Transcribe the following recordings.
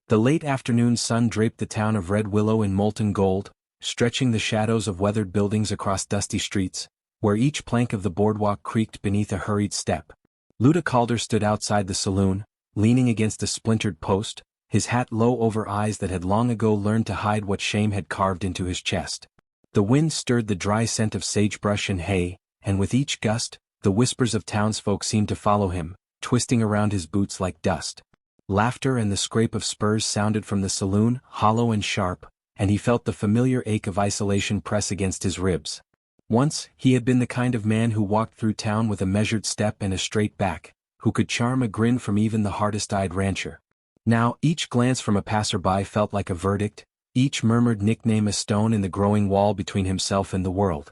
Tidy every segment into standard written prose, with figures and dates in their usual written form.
The late afternoon sun draped the town of Red Willow in molten gold, stretching the shadows of weathered buildings across dusty streets, where each plank of the boardwalk creaked beneath a hurried step. Luda Calder stood outside the saloon, leaning against a splintered post, his hat low over eyes that had long ago learned to hide what shame had carved into his chest. The wind stirred the dry scent of sagebrush and hay, and with each gust, the whispers of townsfolk seemed to follow him, twisting around his boots like dust. Laughter and the scrape of spurs sounded from the saloon, hollow and sharp, and he felt the familiar ache of isolation press against his ribs. Once, he had been the kind of man who walked through town with a measured step and a straight back, who could charm a grin from even the hardest-eyed rancher. Now, each glance from a passerby felt like a verdict, each murmured nickname a stone in the growing wall between himself and the world.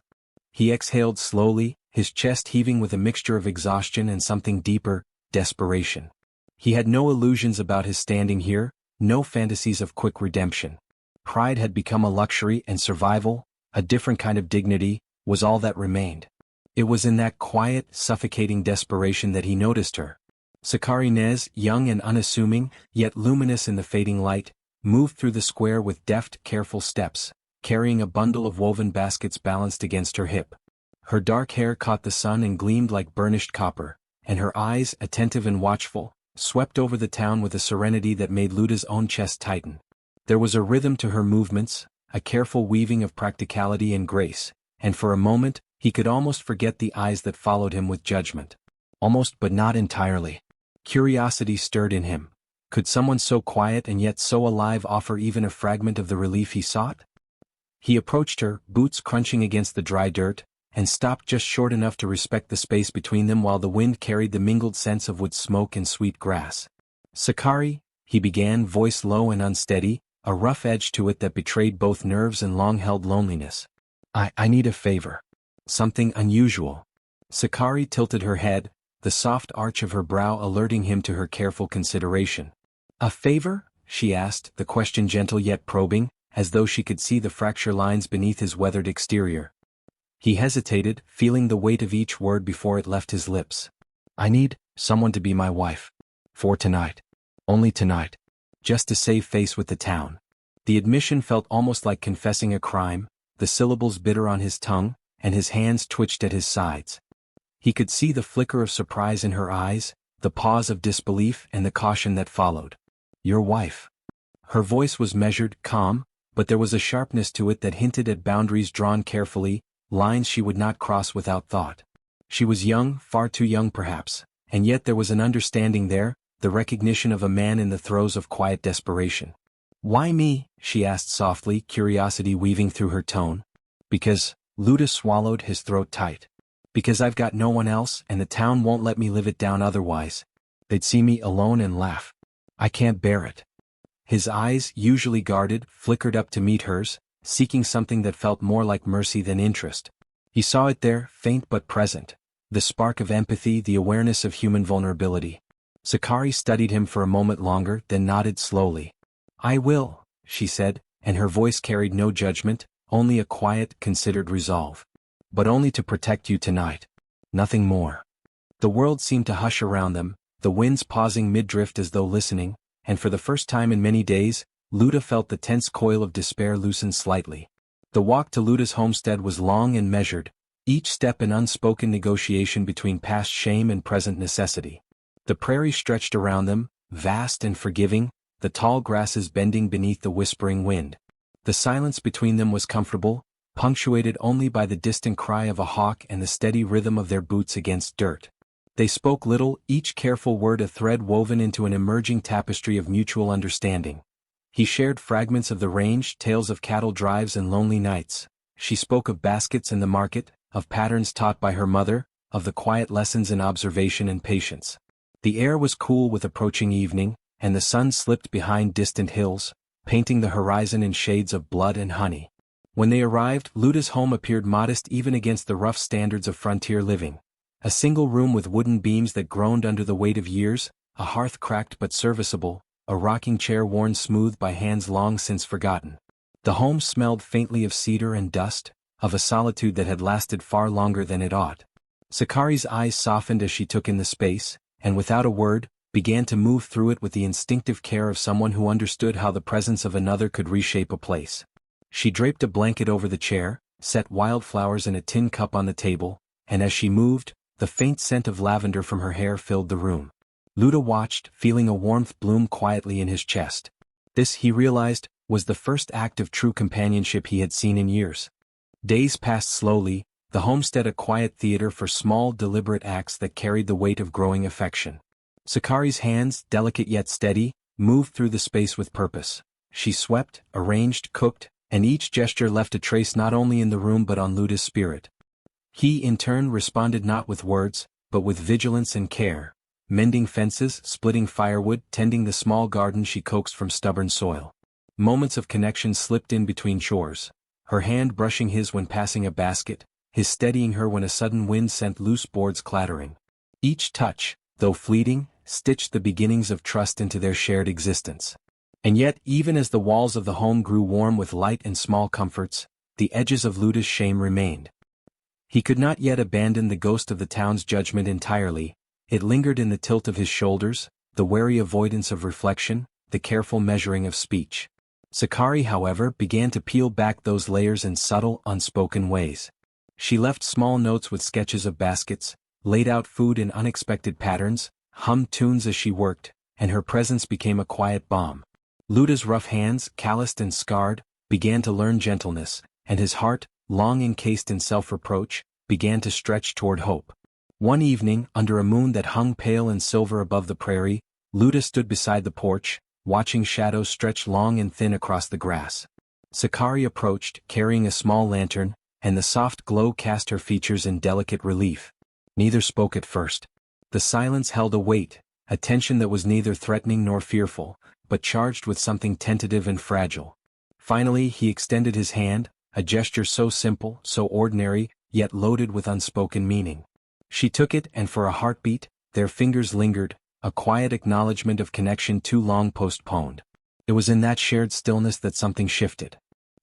He exhaled slowly, his chest heaving with a mixture of exhaustion and something deeper, desperation. He had no illusions about his standing here, no fantasies of quick redemption. Pride had become a luxury, and survival, a different kind of dignity, was all that remained. It was in that quiet, suffocating desperation that he noticed her. Sakari Nez, young and unassuming, yet luminous in the fading light, moved through the square with deft, careful steps, carrying a bundle of woven baskets balanced against her hip. Her dark hair caught the sun and gleamed like burnished copper, and her eyes, attentive and watchful, swept over the town with a serenity that made Luda's own chest tighten. There was a rhythm to her movements, a careful weaving of practicality and grace, and for a moment, he could almost forget the eyes that followed him with judgment. Almost, but not entirely. Curiosity stirred in him. Could someone so quiet and yet so alive offer even a fragment of the relief he sought? He approached her, boots crunching against the dry dirt, and stopped just short enough to respect the space between them while the wind carried the mingled scents of wood smoke and sweet grass. "Sakari," he began, voice low and unsteady, a rough edge to it that betrayed both nerves and long-held loneliness. I need a favor. Something unusual." Sakari tilted her head, the soft arch of her brow alerting him to her careful consideration. "A favor?" she asked, the question gentle yet probing, as though she could see the fracture lines beneath his weathered exterior. He hesitated, feeling the weight of each word before it left his lips. "I need someone to be my wife. For tonight. Only tonight. Just to save face with the town." The admission felt almost like confessing a crime, the syllables bitter on his tongue, and his hands twitched at his sides. He could see the flicker of surprise in her eyes, the pause of disbelief and the caution that followed. "Your wife." Her voice was measured, calm, but there was a sharpness to it that hinted at boundaries drawn carefully, lines she would not cross without thought. She was young, far too young perhaps, and yet there was an understanding there, the recognition of a man in the throes of quiet desperation. "Why me?" she asked softly, curiosity weaving through her tone. "Because," Luda swallowed, his throat tight. "Because I've got no one else, and the town won't let me live it down otherwise. They'd see me alone and laugh. I can't bear it." His eyes, usually guarded, flickered up to meet hers, seeking something that felt more like mercy than interest. He saw it there, faint but present. The spark of empathy, the awareness of human vulnerability. Sakari studied him for a moment longer, then nodded slowly. "I will," she said, and her voice carried no judgment, only a quiet, considered resolve. "But only to protect you tonight. Nothing more." The world seemed to hush around them, the winds pausing mid-drift as though listening, and for the first time in many days, Luda felt the tense coil of despair loosen slightly. The walk to Luda's homestead was long and measured, each step an unspoken negotiation between past shame and present necessity. The prairie stretched around them, vast and forgiving, the tall grasses bending beneath the whispering wind. The silence between them was comfortable, punctuated only by the distant cry of a hawk and the steady rhythm of their boots against dirt. They spoke little, each careful word a thread woven into an emerging tapestry of mutual understanding. He shared fragments of the range, tales of cattle drives and lonely nights. She spoke of baskets and the market, of patterns taught by her mother, of the quiet lessons in observation and patience. The air was cool with approaching evening, and the sun slipped behind distant hills, painting the horizon in shades of blood and honey. When they arrived, Luda's home appeared modest even against the rough standards of frontier living. A single room with wooden beams that groaned under the weight of years, a hearth cracked but serviceable, a rocking chair worn smooth by hands long since forgotten. The home smelled faintly of cedar and dust, of a solitude that had lasted far longer than it ought. Sakari's eyes softened as she took in the space, and without a word, began to move through it with the instinctive care of someone who understood how the presence of another could reshape a place. She draped a blanket over the chair, set wildflowers in a tin cup on the table, and as she moved, the faint scent of lavender from her hair filled the room. Luda watched, feeling a warmth bloom quietly in his chest. This, he realized, was the first act of true companionship he had seen in years. Days passed slowly, the homestead a quiet theater for small, deliberate acts that carried the weight of growing affection. Sakari's hands, delicate yet steady, moved through the space with purpose. She swept, arranged, cooked, and each gesture left a trace not only in the room but on Luda's spirit. He, in turn, responded not with words, but with vigilance and care, mending fences, splitting firewood, tending the small garden she coaxed from stubborn soil. Moments of connection slipped in between chores, her hand brushing his when passing a basket, his steadying her when a sudden wind sent loose boards clattering. Each touch, though fleeting, stitched the beginnings of trust into their shared existence. And yet, even as the walls of the home grew warm with light and small comforts, the edges of Luda's shame remained. He could not yet abandon the ghost of the town's judgment entirely. It lingered in the tilt of his shoulders, the wary avoidance of reflection, the careful measuring of speech. Sakari, however, began to peel back those layers in subtle, unspoken ways. She left small notes with sketches of baskets, laid out food in unexpected patterns, hummed tunes as she worked, and her presence became a quiet balm. Luda's rough hands, calloused and scarred, began to learn gentleness, and his heart, long encased in self-reproach, began to stretch toward hope. One evening, under a moon that hung pale and silver above the prairie, Luda stood beside the porch, watching shadows stretch long and thin across the grass. Sakari approached, carrying a small lantern, and the soft glow cast her features in delicate relief. Neither spoke at first. The silence held a weight, a tension that was neither threatening nor fearful, but charged with something tentative and fragile. Finally he extended his hand, a gesture so simple, so ordinary, yet loaded with unspoken meaning. She took it, and for a heartbeat, their fingers lingered, a quiet acknowledgement of connection too long postponed. It was in that shared stillness that something shifted.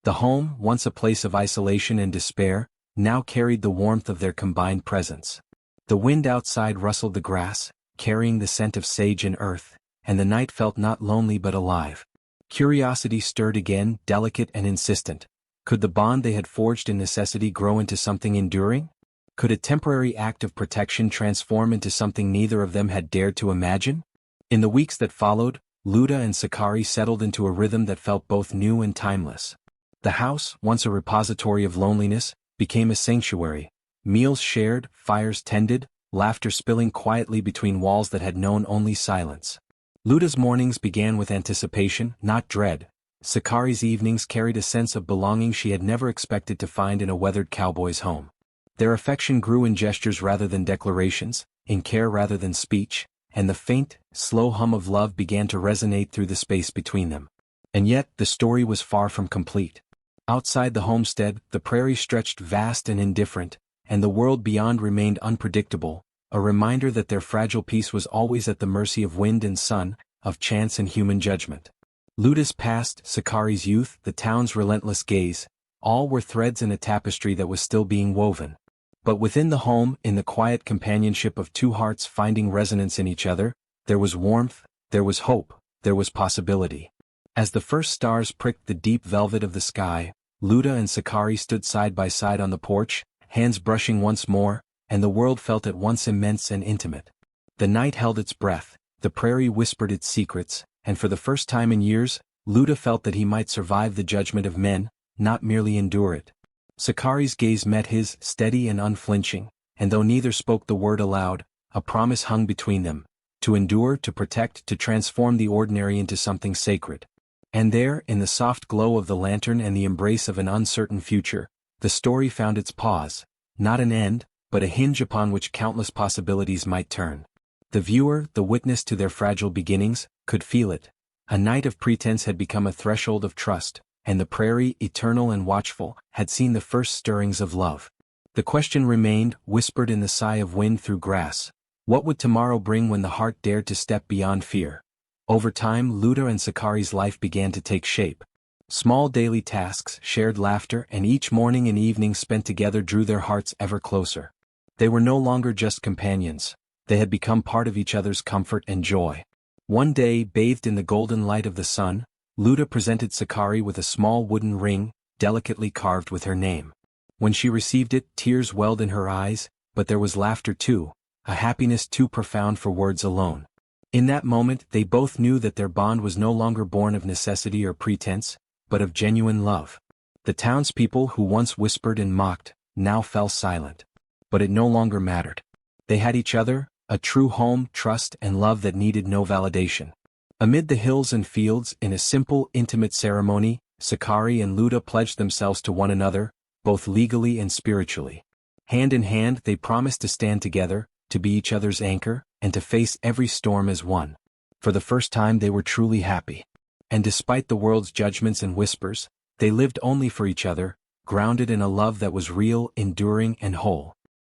The home, once a place of isolation and despair, now carried the warmth of their combined presence. The wind outside rustled the grass, carrying the scent of sage and earth, and the night felt not lonely but alive. Curiosity stirred again, delicate and insistent. Could the bond they had forged in necessity grow into something enduring? Could a temporary act of protection transform into something neither of them had dared to imagine? In the weeks that followed, Luda and Sakari settled into a rhythm that felt both new and timeless. The house, once a repository of loneliness, became a sanctuary. Meals shared, fires tended, laughter spilling quietly between walls that had known only silence. Luda's mornings began with anticipation, not dread. Sakari's evenings carried a sense of belonging she had never expected to find in a weathered cowboy's home. Their affection grew in gestures rather than declarations, in care rather than speech, and the faint, slow hum of love began to resonate through the space between them. And yet, the story was far from complete. Outside the homestead, the prairie stretched vast and indifferent, and the world beyond remained unpredictable, a reminder that their fragile peace was always at the mercy of wind and sun, of chance and human judgment. Luda's past, Sakari's youth, the town's relentless gaze, all were threads in a tapestry that was still being woven. But within the home, in the quiet companionship of two hearts finding resonance in each other, there was warmth, there was hope, there was possibility. As the first stars pricked the deep velvet of the sky, Luda and Sakari stood side by side on the porch, hands brushing once more, and the world felt at once immense and intimate. The night held its breath, the prairie whispered its secrets, and for the first time in years, Luda felt that he might survive the judgment of men, not merely endure it. Sakari's gaze met his, steady and unflinching, and though neither spoke the word aloud, a promise hung between them, to endure, to protect, to transform the ordinary into something sacred. And there, in the soft glow of the lantern and the embrace of an uncertain future, the story found its pause, not an end, but a hinge upon which countless possibilities might turn. The viewer, the witness to their fragile beginnings, could feel it. A night of pretense had become a threshold of trust, and the prairie, eternal and watchful, had seen the first stirrings of love. The question remained, whispered in the sigh of wind through grass. What would tomorrow bring when the heart dared to step beyond fear? Over time, Luda and Sakari's life began to take shape. Small daily tasks, shared laughter, and each morning and evening spent together drew their hearts ever closer. They were no longer just companions. They had become part of each other's comfort and joy. One day, bathed in the golden light of the sun, Luda presented Sakari with a small wooden ring, delicately carved with her name. When she received it, tears welled in her eyes, but there was laughter too, a happiness too profound for words alone. In that moment they both knew that their bond was no longer born of necessity or pretense, but of genuine love. The townspeople who once whispered and mocked, now fell silent. But it no longer mattered. They had each other, a true home, trust and love that needed no validation. Amid the hills and fields, in a simple, intimate ceremony, Sakari and Luda pledged themselves to one another, both legally and spiritually. Hand in hand they promised to stand together, to be each other's anchor, and to face every storm as one. For the first time they were truly happy. And despite the world's judgments and whispers, they lived only for each other, grounded in a love that was real, enduring and whole.